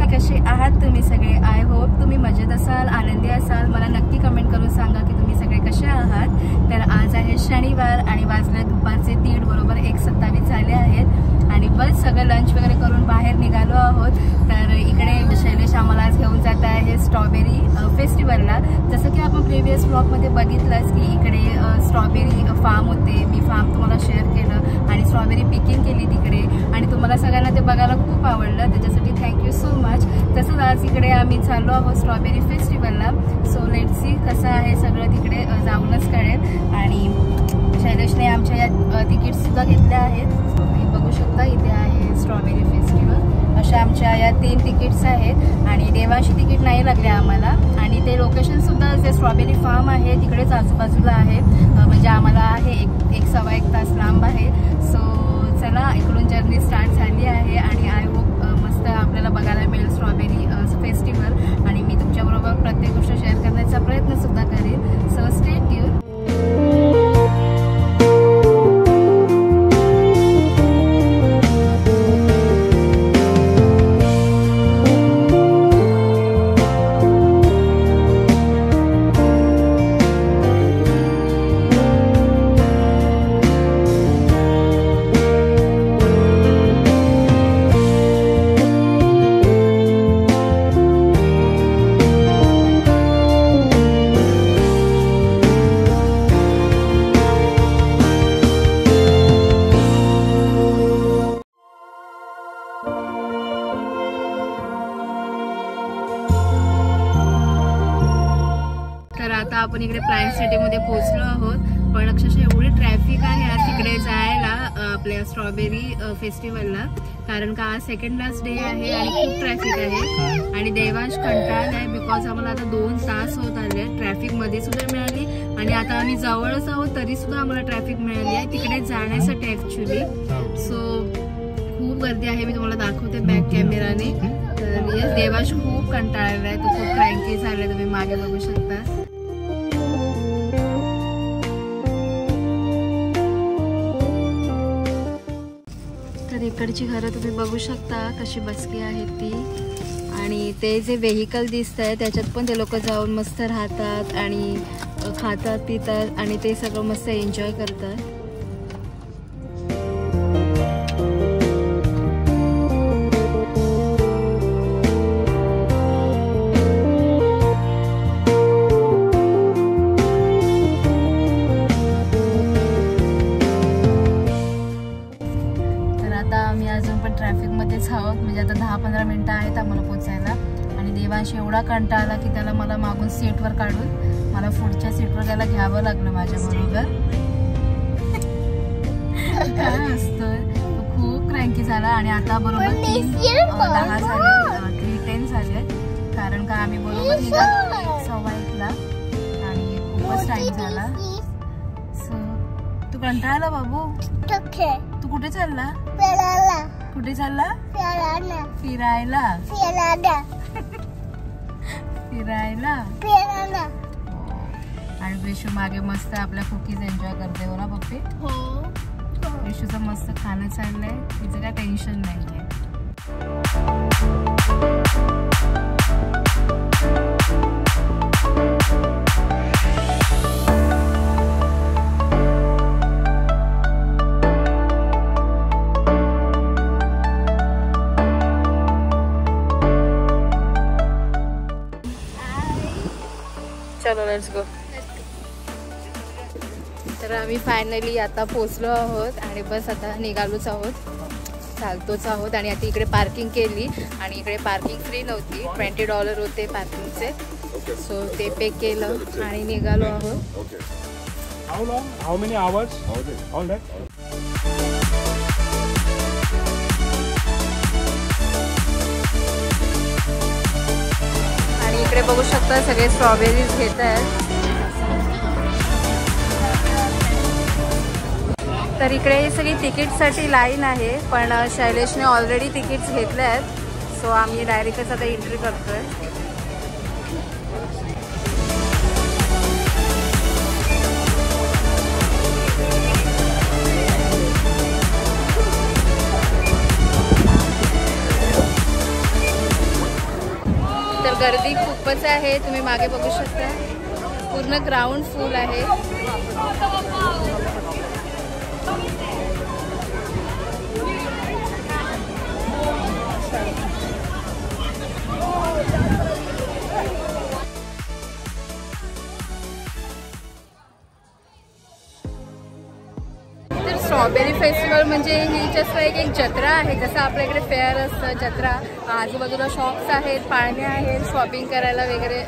नमस्कार, कसे आहात तुम्ही सगळे? आय होप तुम्ही मजेत असाल, आनंदी असाल. मला नक्की कमेंट करून सांगा की तुम्ही सगळे कसे आहात. तर आज आहे शनिवार आणि वाजले दुपारचे 1:30 बरोबर 1:27 झाले आहेत आणि बस सगळं लंच वगैरे करून बाहेर निघालो आहोत. तर इकडे शैलेश आम्हाला आज घेऊन जात आहे स्ट्रॉबेरी फेस्टिवलला. जसं की आपण प्रिव्हियस ब्लॉगमध्ये बघितलंच की इकडे स्ट्रॉबेरी फार्म होते. मी फार्म तुम्हाला शेअर केलं आणि स्ट्रॉबेरी पिकिंग केली तिकडे आणि तुम्हाला सगळ्यांना ते बघायला खूप आवडलं, त्याच्यासाठी थँक्यू सो मच. तसंच आज इकडे आम्ही चाललो आहोत स्ट्रॉबेरी फेस्टिवलला. सो लेट्स सी कसं आहे सगळं, तिकडे जाऊनच कळेल. आणि शैलेशने आमच्या या तिकीट्ससुद्धा घेतल्या आहेत. तुम्ही बघू शकता इथे आहे स्ट्रॉबेरी फेस्टिवल. अशा आमच्या या 3 तिकीट्स आहेत आणि देवांशी तिकीट नाही लागले आम्हाला. आणि ते लोकेशनसुद्धा जे स्ट्रॉबेरी फार्म आहे तिकडेच आजूबाजूला आहे, म्हणजे आम्हाला आहे एक सव्वा एक तास लांब आहे. सो चला, इकडून जर्नी स्टार्ट झाली आहे आणि आय होप मस्त आपल्याला बघायला मिळेल स्ट्रॉबेरी फेस्टिवल. आणि मी तुमच्याबरोबर प्रत्येक गोष्ट शेअर करण्याचा प्रयत्नसुद्धा करेन. So stay tune. तर आता आपण इकडे प्लांट सिटीमध्ये पोहोचलो आहोत, पण अक्षरशः एवढी ट्रॅफिक आहे आज तिकडे जायला आपल्या स्ट्रॉबेरी फेस्टिवलला. कारण का आज सेकंड लास्ट डे आहे आणि खूप ट्रॅफिक आहे. आणि देवांश कंटाळला आहे बिकॉज आम्हाला आता 2 तास होत आले. ट्रॅफिक मध्ये सुद्धा मिळाली आणि आता आम्ही जवळच आहोत तरी सुद्धा आम्हाला ट्रॅफिक मिळाली आहे तिकडे जाण्यासाठी ऍक्च्युली. सो खूप गर्दी आहे, मी तुम्हाला दाखवते बॅक कॅमेराने. तर येस, देवांश खूप कंटाळलेला आहे, तो खूप क्रँकी झालाय, तुम्ही मागे बघू शकता. तर इकडची घरं तुम्ही बघू शकता कशी बसली आहेत ती. आणि ते जे व्हेकल दिसत आहे त्याच्यात पण ते लोक जाऊन मस्त राहतात आणि खातात पितात आणि ते सगळं मस्त एन्जॉय करतात. म्हणजे आता 10-15 मिनिटं आहेत आम्हाला पोचायला. आणि देवांशी एवढा कंटाळा की त्याला मला मागून सीटवर काढून मला पुढच्या सीटवर त्याला घ्यावं लागलं माझ्या बरोबर. काय असतं, तो खूप क्रँकी झाला. आणि आता बरोबर 3:10 झाले, 3:10 झाले. कारण का आम्ही बरोबर निघालो 1:15ला आणि खूपच टाइम झाला. सो तू कंटाळला बाबू? तू कुठे चालला? कुठे चालला? फिरायला. फिरायला. आणि विशू मागे मस्त आपल्या कुकीज एन्जॉय करते हो ना पप्पी? हो. विशूचं मस्त खाणं चाललंय, तिचं काय टेन्शन नाहीये. चलो लेट्स गो. तर आम्ही फायनली आता पोचलो आहोत आणि बस आता निघालोच आहोत, चालतोच आहोत. आणि आता इकडे पार्किंग केली आणि इकडे पार्किंग फ्री नव्हती, $20 होते पार्किंगचे. सो ते पे केलं आणि निघालो आहोत. How many hours? All that? आणि इकडे बघू शकता सगळे स्ट्रॉबेरीज घेत आहेत. तर इकडे सगळी तिकीटसाठी लाईन आहे, पण शैलेशने ऑलरेडी तिकीट्स घेतले आहेत. सो आम्ही डायरेक्टच आता एंट्री करतोय. गर्दी खूपच आहे, तुम्ही मागे बघू शकता पूर्ण ग्राउंड फुल आहे. स्ट्रॉबेरी फेस्टिवल म्हणजे ही जस्ट एक जत्रा आहे, जसं आपल्या इकडे फेअर असतं जत्रा. आजूबाजूला शॉप्स आहेत, पाळणे आहेत, शॉपिंग करायला वगैरे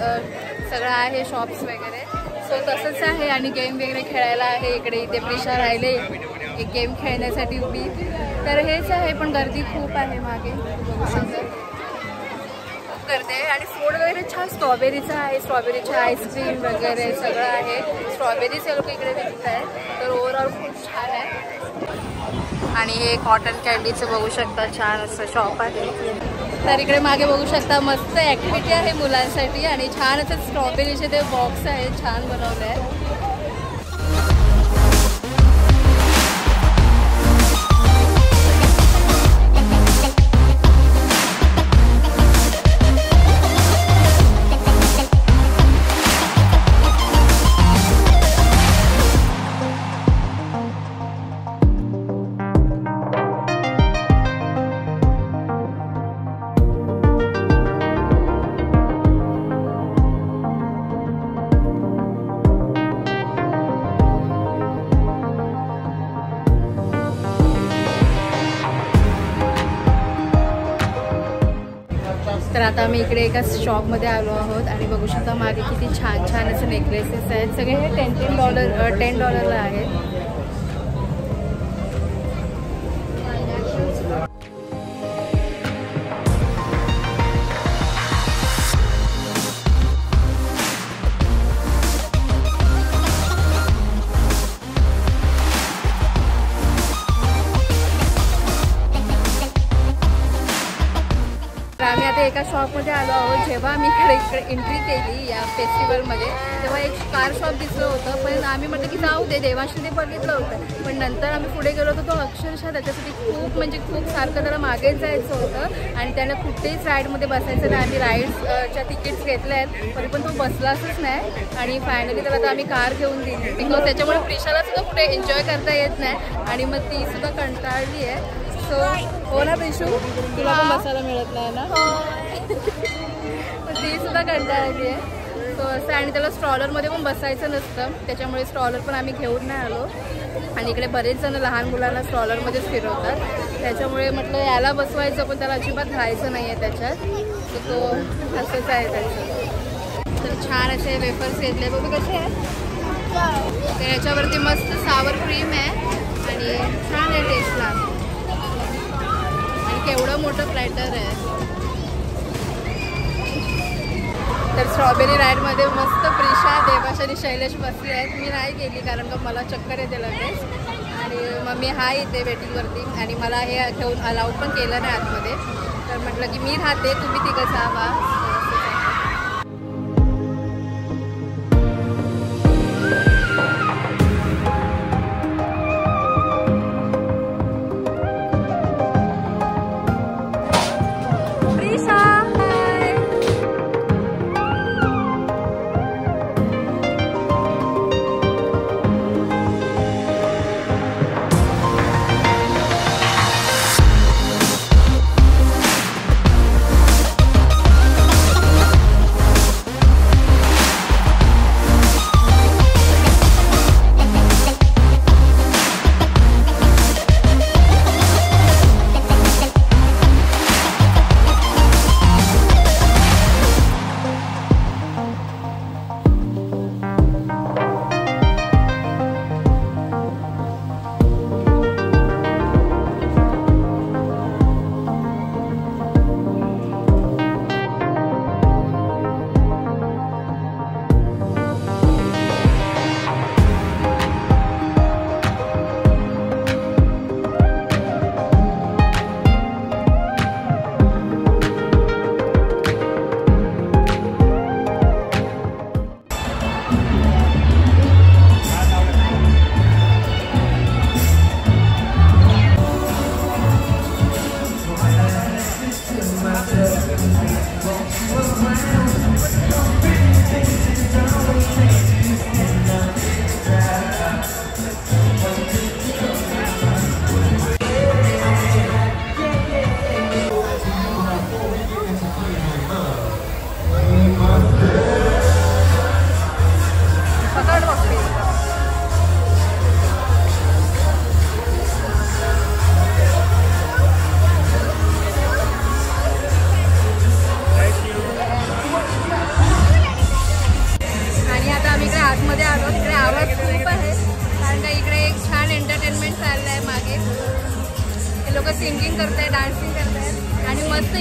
सगळं आहे, शॉप्स वगैरे. सो तसंच आहे आणि गेम वगैरे खेळायला आहे इकडे. इथे प्रिशा राहिले एक गेम खेळण्यासाठी उभी. तर हेच आहे, पण गर्दी खूप आहे मागे बघू शकता, खूप गर्दी आहे. आणि फूड वगैरे छान स्ट्रॉबेरीचं आहे, स्ट्रॉबेरीचे आईस्क्रीम वगैरे सगळं आहे. स्ट्रॉबेरीच लोक इकडे विकत आहेत, तर ओव्हरऑल खूप छान आहे. आणि हे कॉटन कॅन्डीचं बघू शकता, छान असं शॉप आहे. तर इकडे मागे बघू शकता मस्त ॲक्टिव्हिटी आहे मुलांसाठी आणि छान असं स्ट्रॉबेरीचे ते बॉक्स आहेत, छान बनवले आहेत. तर आता आम्ही इकडे एका शॉपमध्ये आलो आहोत आणि बघू शकता मागे किती छान छान असे नेकलेसेस आहेत. सगळे हे $10 आहेत. आम्ही आता एका शॉपमध्ये आलो आहोत. जेव्हा आम्ही इकडे एंट्री केली या फेस्टिवलमध्ये तेव्हा एक कार शॉप दिसलं होतं, पण आम्ही म्हटलं की जाऊ दे, देवाशी ते बघितलं होतं. पण नंतर आम्ही पुढे गेलो होतो, तो अक्षरशः त्याच्यासाठी खूप म्हणजे खूप सारखं त्याला मागेच जायचं होतं आणि त्याला कुठेच राईडमध्ये बसायचं नाही. आम्ही राईड्सच्या तिकीट्स घेतल्या आहेत तरी पण तो बसलाच नाही आणि फायनली त्याला आता आम्ही कार घेऊन दिली. बिकॉज त्याच्यामुळे प्रिशाला सुद्धा कुठे एन्जॉय करता येत नाही आणि मग ती सुद्धा कंटाळली आहे. सो हो ना प्रिशू, तुला पण बसायला मिळत नाही ना, ती सुद्धा कंटाळली आहे. सो असं आणि त्याला स्ट्रॉलरमध्ये पण बसायचं नसतं, त्याच्यामुळे स्ट्रॉलर पण आम्ही घेऊन नाही आलो. आणि इकडे बरेच जण लहान मुलांना स्ट्रॉलरमध्येच फिरवतात, त्याच्यामुळे म्हटलं याला बसवायचं पण त्याला अजिबात राहायचं नाही आहे त्याच्यात. तर तो असंच आहे त्याचं. तर छान असे वेफर्स घेतले, बघू कसे आहेत. तर याच्यावरती मस्त सावर क्रीम आहे आणि छान आहे टेस्टला. केवढं मोठं प्लॅटर आहे. तर स्ट्रॉबेरी राईडमध्ये मस्त प्रिशा, देवाश आणि शैलेश बसले आहेत. मी नाही गेली कारण का मला चक्कर येते लगेच आणि मग मी हा इथे वेटिंगवरती आणि मला हे घेऊन अलाउ पण केलं नाही आतमध्ये. तर म्हटलं की मी राहते, तुम्ही तिघं जावा.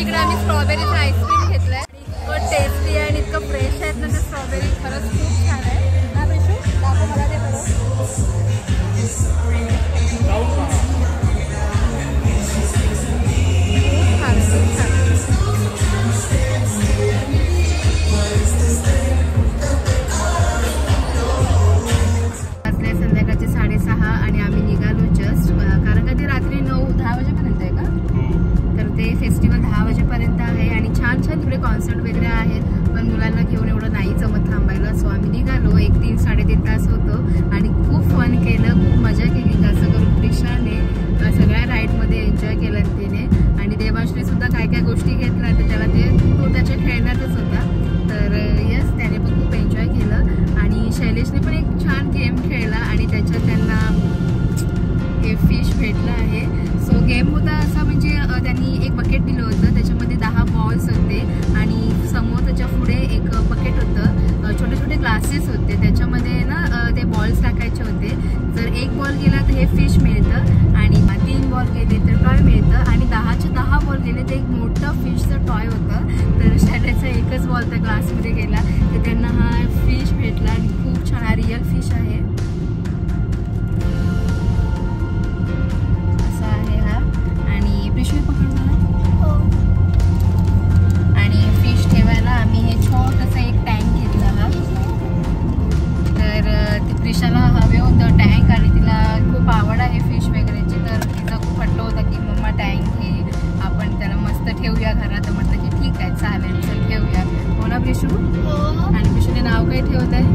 इकडे आम्ही स्ट्रॉबेरीचं आईस्क्रीम घेतलंय. इतकं टेस्टी आहे आणि इतकं फ्रेश आहेत ना ते स्ट्रॉबेरी. खरंच खूप छान आहे. हा प्रिशू दाखव मला ते बरं. संध्याकाळचे 6:30 आणि आम्ही निघालो जस्ट, कारण का ते रात्री 9-10 वाजेपर्यंत आहे का, तर ते फेस्टिवल 10 वाजेपर्यंत आहे आणि छान छान तिकडे कॉन्सर्ट वगैरे आहेत. पण मुलांना घेऊन एवढं नाही जमत थांबायला, सो आम्ही निघालो. 3-3.5 तास होतो आणि खूप फन केलं, खूप मजा केली. जास्त करून प्रिशाने सगळ्या राईडमध्ये एन्जॉय केलं तिने आणि देवाश्री सुद्धा काय काय गोष्टी घेतल्या तर त्याला तो त्याच्या खेळण्यातच होता. तर यस, त्याने पण खूप एन्जॉय केलं आणि शैलेशने पण एक छान गेम खेळला आणि त्याच्यात त्यांना हे फिश भेटलं आहे. सो गेम होता असा म्हणजे त्यांनी एक बकेट दिलं होतं, त्याच्यामध्ये 10 बॉल्स होते आणि समोर त्याच्या पुढे एक बकेट होतं, छोटे छोटे ग्लासेस होते, त्याच्यामध्ये ना ते बॉल्स टाकायचे होते. जर एक बॉल गेला तर हे फिश मिळतं आणि 3 बॉल गेले तर टॉय मिळतं आणि 10चे 10 बॉल गेले तर एक मोठं फिशचं टॉय होतं. तर शाळेचा एकच बॉल त्या ग्लासमध्ये गेला तर त्यांना हा फिश भेटला आणि खूप छान हा रिअल फिश आहे. असा आहे हा आणि पिशवी पकडला आणि फिश ठेवायला आम्ही हे छोटंसं एक टँक घेतला हा. तर ती प्रिशाला हवे होतं टँक आणि तिला खूप आवड आहे फिश वगैरेची, तर तिचा खूप हट्ट होता की मम्मा टँक घे, आपण त्याला मस्त ठेवूया घरात. म्हटलं की ठीक आहे चालेल चल ठेवूया. हो ना प्रिशू? आणि प्रिशूने नाव काय ठेवत आहे?